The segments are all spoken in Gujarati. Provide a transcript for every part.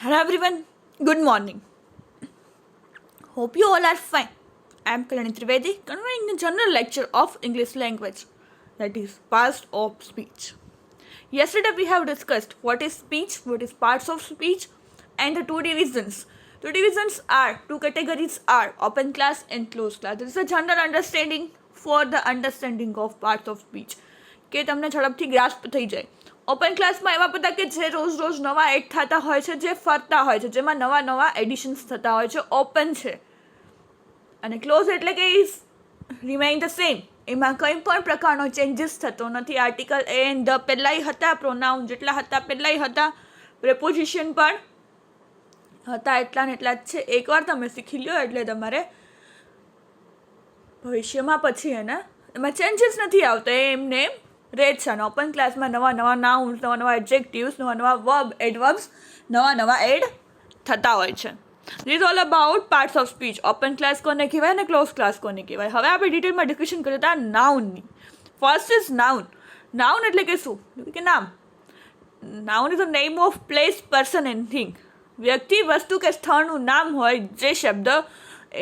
Hello everyone, good morning. Hope you all are fine. I am Kalani Trivedi, conducting a general lecture of English language, that is parts of speech. Yesterday we have discussed what is speech, what is parts of speech, and the two divisions. Two divisions are, two categories are open class and closed class. This is a general understanding for the understanding of parts of speech. કે તમને ઝડપથી ગ્રાસ્પ થઈ જાય. ઓપન ક્લાસમાં એવા બધા કે જે રોજ રોજ નવા એડ થતા હોય છે, જે ફરતા હોય છે, જેમાં નવા નવા એડિશન્સ થતા હોય છે, ઓપન છે. અને ક્લોઝ એટલે કે ઇઝ રિમેઇન ધ સેમ, એમાં કંઈ પણ પ્રકારનો ચેન્જીસ થતો નથી. આર્ટિકલ એ એન્ડ ધ પહેલાંય હતા, પ્રોનાઉન જેટલા હતા પહેલાંય હતા, પ્રેપોઝિશન પણ હતા એટલા ને એટલા જ છે. એકવાર તમે શીખી લ્યો એટલે તમારે ભવિષ્યમાં પછી એમાં ચેન્જીસ નથી આવતા, એમને એમ રહે છે. અને ઓપન ક્લાસમાં નવા નવા નાઉન્સ, નવા નવા એડજેક્ટિવ્સ, નવા નવા વર્બ, એડવર્બ્સ નવા નવા એડ થતા હોય છે. This is all about parts of speech. Open class કોને કહેવાય અને ક્લોઝ ક્લાસ કોને કહેવાય. હવે આપણે ડિટેલમાં ડિસ્કશન કરીએ હતા નાઉનની. First is noun. નાઉન એટલે કે શું? કે નામ. Noun is a name of place, person and thing. વ્યક્તિ, વસ્તુ કે સ્થળનું નામ હોય જે શબ્દ,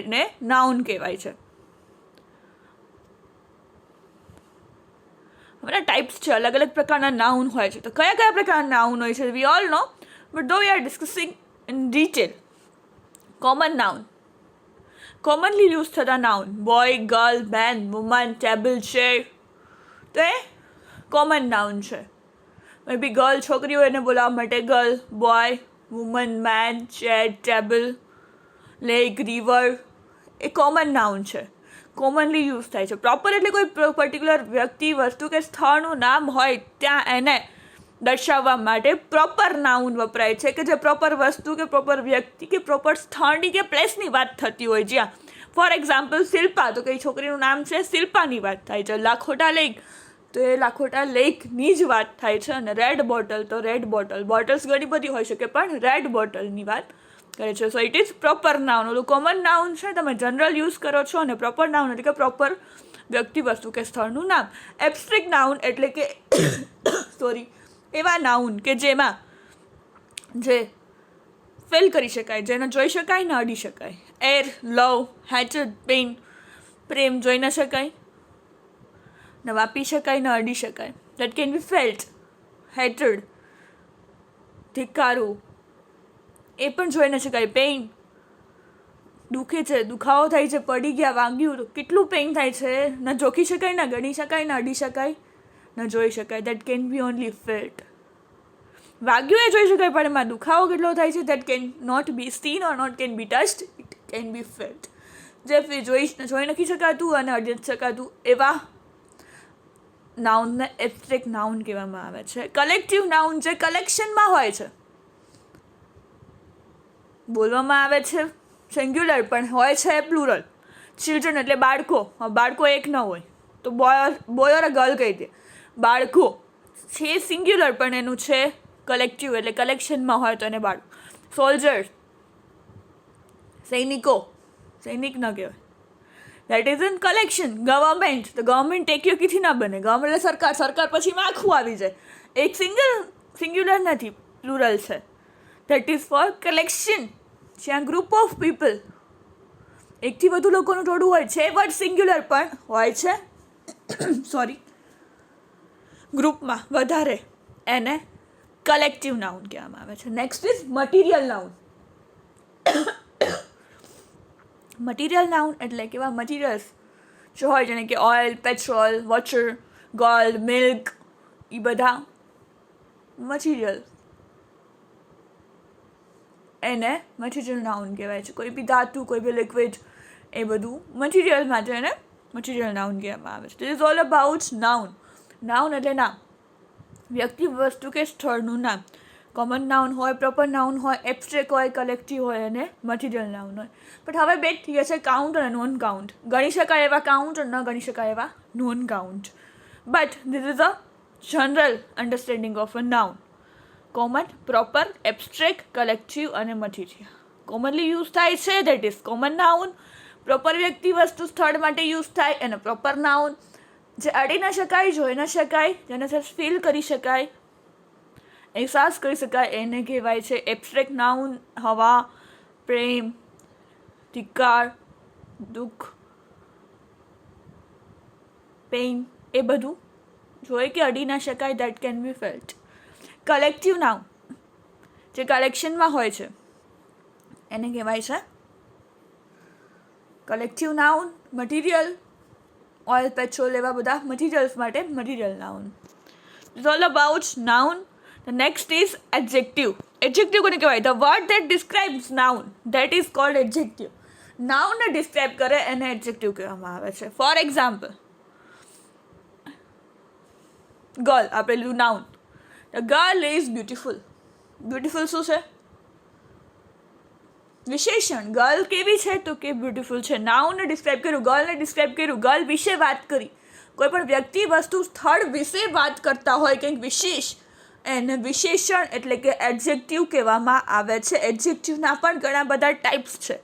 એને નાઉન કહેવાય છે. બધા ટાઈપ્સ છે, અલગ અલગ પ્રકારના નાઉન હોય છે. તો કયા કયા પ્રકારના નાઉન હોય છે we all know, but though we are discussing in detail. Common noun, commonly use થતા noun, boy, girl, man, woman, table, chair, તો એ કોમન નાઉન છે. મે બી ગર્લ છોકરી હોય એને બોલાવવા માટે girl, boy, woman, man, chair, table, lake, river, એ કોમન નાઉન છે, કોમનલી યુઝ થાય છે. પ્રોપર એટલે કોઈ પર્ટિક્યુલર વ્યક્તિ, વસ્તુ કે સ્થળનું નામ હોય ત્યાં એને દર્શાવવા માટે પ્રોપર નાઉન વપરાય છે, કે જે પ્રોપર વસ્તુ કે પ્રોપર વ્યક્તિ કે પ્રોપર સ્થળની કે પ્લેસની વાત થતી હોય. જ્યાં ફોર એક્ઝામ્પલ શિલ્પા, તો કઈ છોકરીનું નામ છે શિલ્પાની વાત થાય છે. લાખોટા લેક, તો એ લાખોટા લેકની જ વાત થાય છે. અને રેડ બોટલ, તો રેડ બોટલ, બોટલ્સ ઘણી બધી હોઈ શકે પણ રેડ બોટલની વાત કરે છે. So it is proper noun. ઓલું કોમન નાઉન છે, તમે જનરલ યુઝ કરો છો, અને પ્રોપર નાઉન એટલે કે પ્રોપર વ્યક્તિ, વસ્તુ કે સ્થળનું નામ. એબ્સ્ટ્રેક્ટ નાઉન એટલે કે એવા નાઉન કે જેમાં જે ફીલ કરી શકાય, જેને જોઈ શકાય ને અડી શકાય. એર, લવ, હેટર્ડ, પેઇન, પ્રેમ જોઈ ન શકાય ને વાપી શકાય ને અડી શકાય. That can be felt. Hatred, ધિક્કારું, એ પણ જોઈ ન શકાય. પેઇન, દુખે છે, દુખાવો થાય છે, પડી ગયા, વાગ્યું, તો કેટલું પેઇન થાય છે, ન જોખી શકાય, ન ગણી શકાય, ન અડી શકાય, ન જોઈ શકાય. That can B only felt. વાગ્યું એ જોઈ શકાય પણ એમાં દુખાવો કેટલો થાય છે, that can not be seen or not can be touched, it can be felt. જે જોઈ નથી શકાતું અને અડી નથી શકાતું એવા નાઉનને એબ્સ્ટ્રેક્ટ નાઉન કહેવામાં આવે છે. કલેક્ટિવ નાઉન જે કલેક્શનમાં હોય છે, બોલવામાં આવે છે સિંગ્યુલર પણ હોય છે પ્લુરલ. ચિલ્ડ્રન એટલે બાળકો, બાળકો એક ન હોય તો બોય ઓર ગર્લ કહી દે. બાળકો છે સિંગ્યુલર પણ એનું છે કલેક્ટિવ એટલે કલેક્શનમાં હોય તો એને બાળકો. સોલ્જર્સ, સૈનિકો, સૈનિક ન કહેવાય, that is in collection. Government, તો ગવર્મેન્ટ એકયોકીથી ના બને, ગવર્મેન્ટ એટલે સરકાર, સરકાર પછી આખું આવી જાય. એક સિંગ્યુલર નથી, પ્લુરલ છે. દેટ ઇઝ ફોર કલેક્શન, જ્યાં ગ્રુપ ઓફ પીપલ, એકથી વધુ લોકોનું ટોળું હોય છે. વર્ડ સિંગ્યુલર પણ હોય છે ગ્રુપમાં વધારે, એને કલેક્ટિવ નાઉન કહેવામાં આવે છે. Next is material noun. Material noun એટલે કેવા મટીરિયલ્સ જો હોય, જેને કે oil, petrol, water, gold, milk, એ બધા મટીરિયલ, એને મટીરિયલ નાઉન કહેવાય છે. કોઈ બી ધાતુ, કોઈ બી લિક્વિડ, એ બધું મટીરિયલમાં છે, એને મટીરિયલ નાઉન કહેવામાં આવે છે. This is all about noun. Noun એટલે નામ, વ્યક્તિ, વસ્તુ કે સ્થળનું નામ. કોમન નાઉન હોય, પ્રોપર નાઉન હોય, એબ્સ્ટ્રેક્ટ હોય, કલેક્ટિવ હોય અને મટીરિયલ નાઉન હોય. બટ હવે બે થઈ ગયા છે કાઉન્ટ અને નોન કાઉન્ટ. ગણી શકાય એવા કાઉન્ટ અને ન ગણી શકાય એવા non count. But this is a general understanding of a noun. Common, proper, abstract, collective અને મટીરિયલ કોમનલી યુઝ થાય છે, that is common noun. Proper વ્યક્તિ, વસ્તુ, સ્થળ માટે યુઝ થાય એને પ્રોપર નાઉન. જે અડી ન શકાય, જોઈ ન શકાય, જેને ફીલ કરી શકાય અહેસાસ કરી શકાય એને કહેવાય છે એબ્સ્ટ્રેક્ટ નાઉન. હવા, પ્રેમ, ધિક્કાર, દુઃખ, પેઇન, એ બધું જોઈ કે અડી ના શકાય, that can be felt. Collective noun જે કલેક્શનમાં હોય છે એને કહેવાય છે collective noun. Material, oil, petrol, એવા બધા મટીરિયલ્સ માટે material noun. It's all about noun. The next is adjective. Adjective કોને કહેવાય? The word that describes noun, that is called adjective. નાઉનને ડિસ્ક્રાઇબ કરે એને એડજેક્ટિવ કહેવામાં આવે છે. ફોર એક્ઝામ્પલ, ગર્લ, આપણે લીધું noun. The girl is beautiful. Beautiful શું છે? વિશેષણ. ગર્લ કેવી છે તો કે બ્યુટીફુલ છે. નાઉનને ડિસ્ક્રાઇબ કર્યું, ગર્લને ડિસ્ક્રાઇબ કર્યું, ગર્લ વિશે વાત કરી. કોઈ પણ વ્યક્તિ, વસ્તુ, સ્થળ વિશે વાત કરતા હોય કંઈક વિશેષ, એને વિશેષણ એટલે કે એડજેક્ટિવ કહેવામાં આવે છે. એડજેક્ટિવના પણ ઘણા બધા ટાઈપ્સ છે.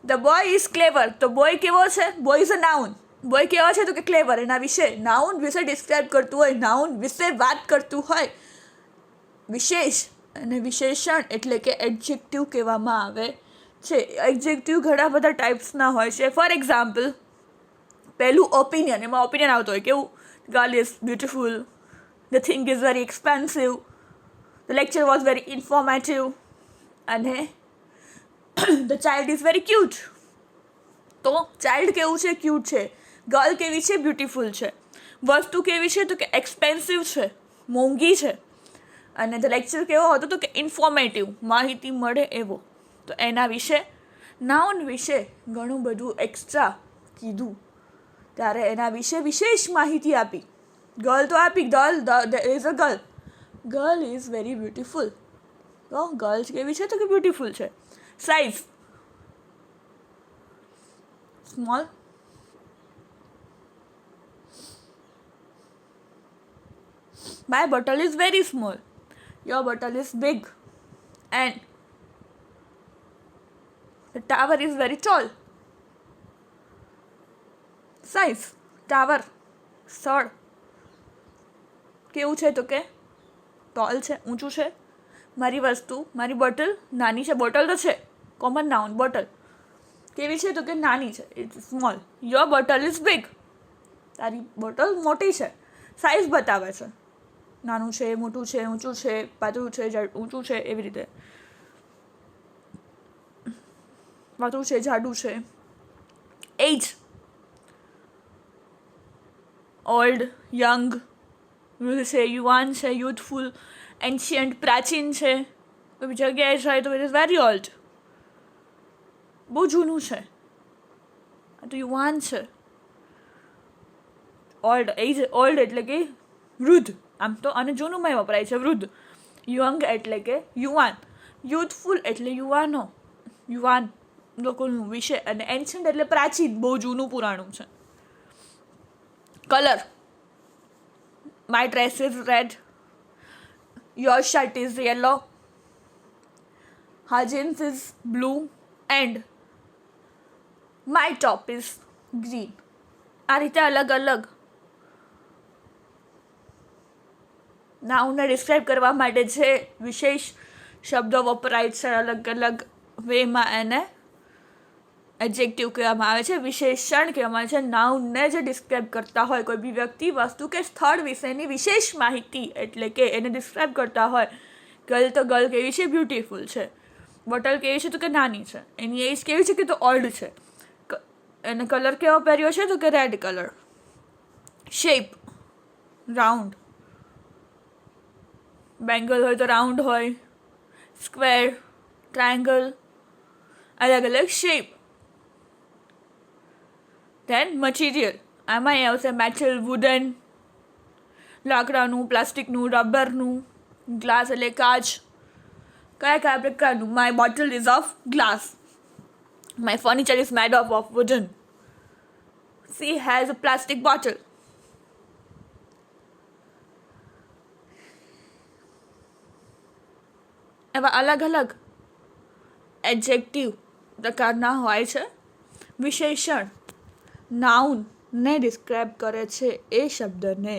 The boy is clever. તો બોય કેવો છે? Boy is a noun. Boy કેવો છે તો કે ક્લેવર. એના વિશે, નાઉન વિશે ડિસ્ક્રાઇબ કરતું હોય, નાઉન વિશે વાત કરતું હોય. વિશેષ અને વિશેષણ એટલે કે એડજેક્ટિવ કહેવામાં આવે છે. એડજેક્ટિવ ઘણા બધા ટાઈપ્સના હોય છે. ફોર એક્ઝામ્પલ, પહેલું ઓપિનિયન. એમાં ઓપિનિયન આવતો હોય કેવું? Girl is beautiful, the thing is very expensive, the lecture was very informative, અને the child is very cute. તો ચાઇલ્ડ કેવું છે? ક્યુટ છે. ગર્લ કેવી છે? બ્યુટીફુલ છે. વસ્તુ કેવી છે તો કે એક્સપેન્સિવ છે, મોંઘી છે. અને ધ લેક્ચર કેવો હતો તો કે ઇન્ફોર્મેટિવ, માહિતી મળે એવો. તો એના વિશે, નાઉન વિશે ઘણું બધું એક્સ્ટ્રા કીધું, ત્યારે એના વિશે વિશેષ માહિતી આપી. ગર્લ તો આપી, girl is a girl, girl is very beautiful. તો ગર્લ કેવી છે તો કે બ્યુટીફુલ છે. Size, small, my bottle is very small, your bottle is big, and the tower is very tall. Size, tower, સ્થળ કેવું છે તો કે ટોલ છે, ઊંચું છે. મારી વસ્તુ, મારી બોટલ નાની છે. બોટલ તો છે, કોમન નાઉન. બોટલ કેવી છે તો કે નાની છે, it's small. Your bottle is big, તારી બોટલ મોટી છે. સાઇઝ બતાવે છે, નાનું છે, મોટું છે, ઊંચું છે, પાતળું છે, ઊંચું છે, એવી રીતે. પાતળું છે, જાડું છે. એજ, ઓલ્ડ, યંગ છે, યુવાન છે, યુથફુલ, એન્શિયન્ટ, પ્રાચીન છે. કોઈ જગ્યાએ જાય તો ઇટ ઇઝ વેરી ઓલ્ડ, બહુ જૂનું છે. આ તો યુવાન છે. ઓલ્ડ, એજ, ઓલ્ડ એટલે કે વૃદ્ધ. આમ તો અને જૂનુંમાં વપરાય છે વૃદ્ધ. યંગ એટલે કે યુવાન. યુથફુલ એટલે યુવાનો, યુવાન લોકોનું વિશે. અને એન્શિયન્ટ એટલે પ્રાચીન, બહુ જૂનું, પુરાણું છે. Colour, my dress is red, your shirt is yellow, her jeans is blue, and my top is green. આ રીતે અલગ અલગ નાઉનને ડિસ્ક્રાઇબ કરવા માટે જે વિશેષ શબ્દો વપરાય છે, અલગ અલગ વેમાં એને એડજેક્ટિવ કહેવામાં આવે છે, વિશેષણ કહેવામાં આવે છે. નાઉનને જે ડિસ્ક્રાઇબ કરતા હોય, કોઈ બી વ્યક્તિ, વસ્તુ કે સ્થળ વિશેની વિશેષ માહિતી, એટલે કે એને ડિસ્ક્રાઇબ કરતા હોય. ગર્લ તો ગર્લ કેવી છે? બ્યુટીફુલ છે. બોટલ કેવી છે તો કે નાની છે. એની એજ કેવી છે કે તો ઓલ્ડ છે. એને કલર કેવો પહેર્યો છે તો કે red colour. Shape, round. Bengal હોય તો રાઉન્ડ હોય, સ્ક્વેર, ટ્રાયંગલ, અલગ અલગ શેપ. ધેન મટીરિયલ, આમાં આવશે મેટલ, વુડન, લાકડાનું, પ્લાસ્ટિકનું, રબરનું, ગ્લાસ એટલે કાચ. કયા કયા પ્રકારનું? My bottle ease of glass, my furniture is made of wooden, she has a plastic bottle. એવા અલગ અલગ એડજેક્ટિવ પ્રકારના હોય છે. વિશેષણ નાઉનને ડિસ્ક્રાઇબ કરે છે, એ શબ્દને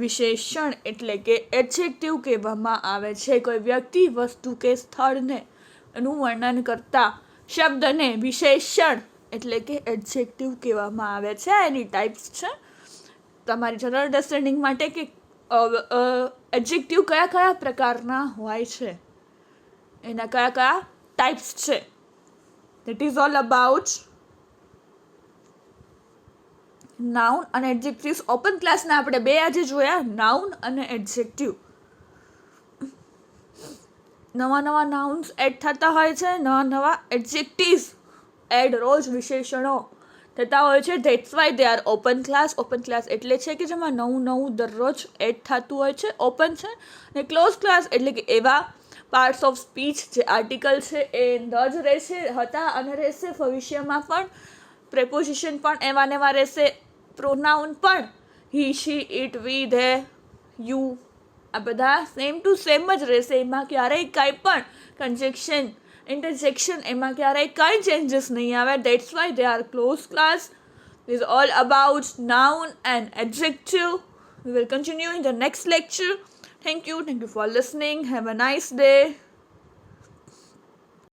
વિશેષણ એટલે કે એડજેક્ટિવ કહેવામાં આવે છે. કોઈ વ્યક્તિ, વસ્તુ કે સ્થળને એનું વર્ણન કરતા શબ્દને વિશેષણ એટલે કે એડજેક્ટિવ કહેવામાં આવે છે. એની ટાઈપ્સ છે તમારી જનરલ અન્ડરસ્ટેન્ડિંગ માટે કે એડજેક્ટિવ કયા કયા પ્રકારના હોય છે, એના કયા કયા ટાઈપ્સ છે. That is all about noun અને એડજેક્ટિવ્સ. ઓપન ક્લાસના આપણે બે આજે જોયા, નાઉન અને એડજેક્ટિવ. નવા નવા નાઉન્સ એડ થતા હોય છે, નવા એડજેક્ટિવ્સ એડ, રોજ વિશેષણો થતા હોય છે. That's why they R open class. Open class એટલે છે કે જેમાં નવું દરરોજ એડ થતું હોય છે, ઓપન છે. અને ક્લોઝ ક્લાસ એટલે કે એવા પાર્ટ્સ ઓફ સ્પીચ જે આર્ટિકલ છે એ જ રહેશે, હતા અને રહેશે ભવિષ્યમાં પણ. પ્રેપોઝિશન પણ એવા ને એવા રહેશે, પ્રોનાઉન પણ હી, શી, ઇટ, વી, ધે, યુ, આ બધા સેમ ટુ સેમ જ રહેશે. એમાં ક્યારેય કાંઈ પણ કન્જેક્શન, ઇન્ટરજેક્શન, એમાં ક્યારેય કાંઈ ચેન્જીસ નહીં આવે. That's why they are close class. This is all about noun and adjective. We will continue in the next lecture. Thank you for listening. Have a nice day.